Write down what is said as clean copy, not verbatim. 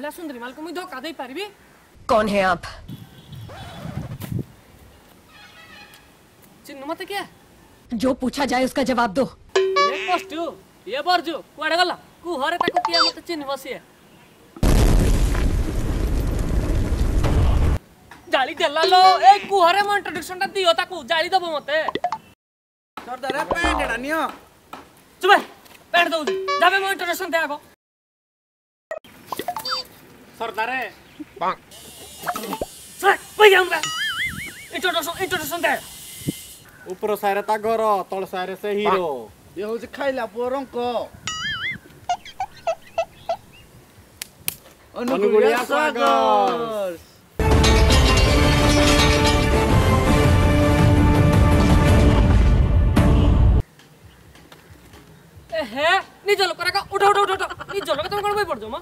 भला सुंदरी माल को मुझे धोखा दे पारिबी? कौन है आप? चिन्ह मत क्या? जो पूछा जाए उसका जवाब दो। ये पोस्टू, ये बरजू, कुआडे गला? कुहरे ताको किया मत चिन्ह बसिए। जाली देला लो, ए कुहरे मो इंट्रोडक्शन ता दियो ताको जाली दबो मते। सरदार पैंट डानियो। चुप पैंट दो जाबे मो इंट्रोडक्शन दे आगो। सरदारे सर पई हमरा इंट्रोडक्शन दे। ऊपर सारे ता घर तळ सारे से हीरो ये हो खाइला पोरंक अनुगुड़िया सागर ए हे निज लोक रा उठो निज लोक तुम कोन बई पड़ जो म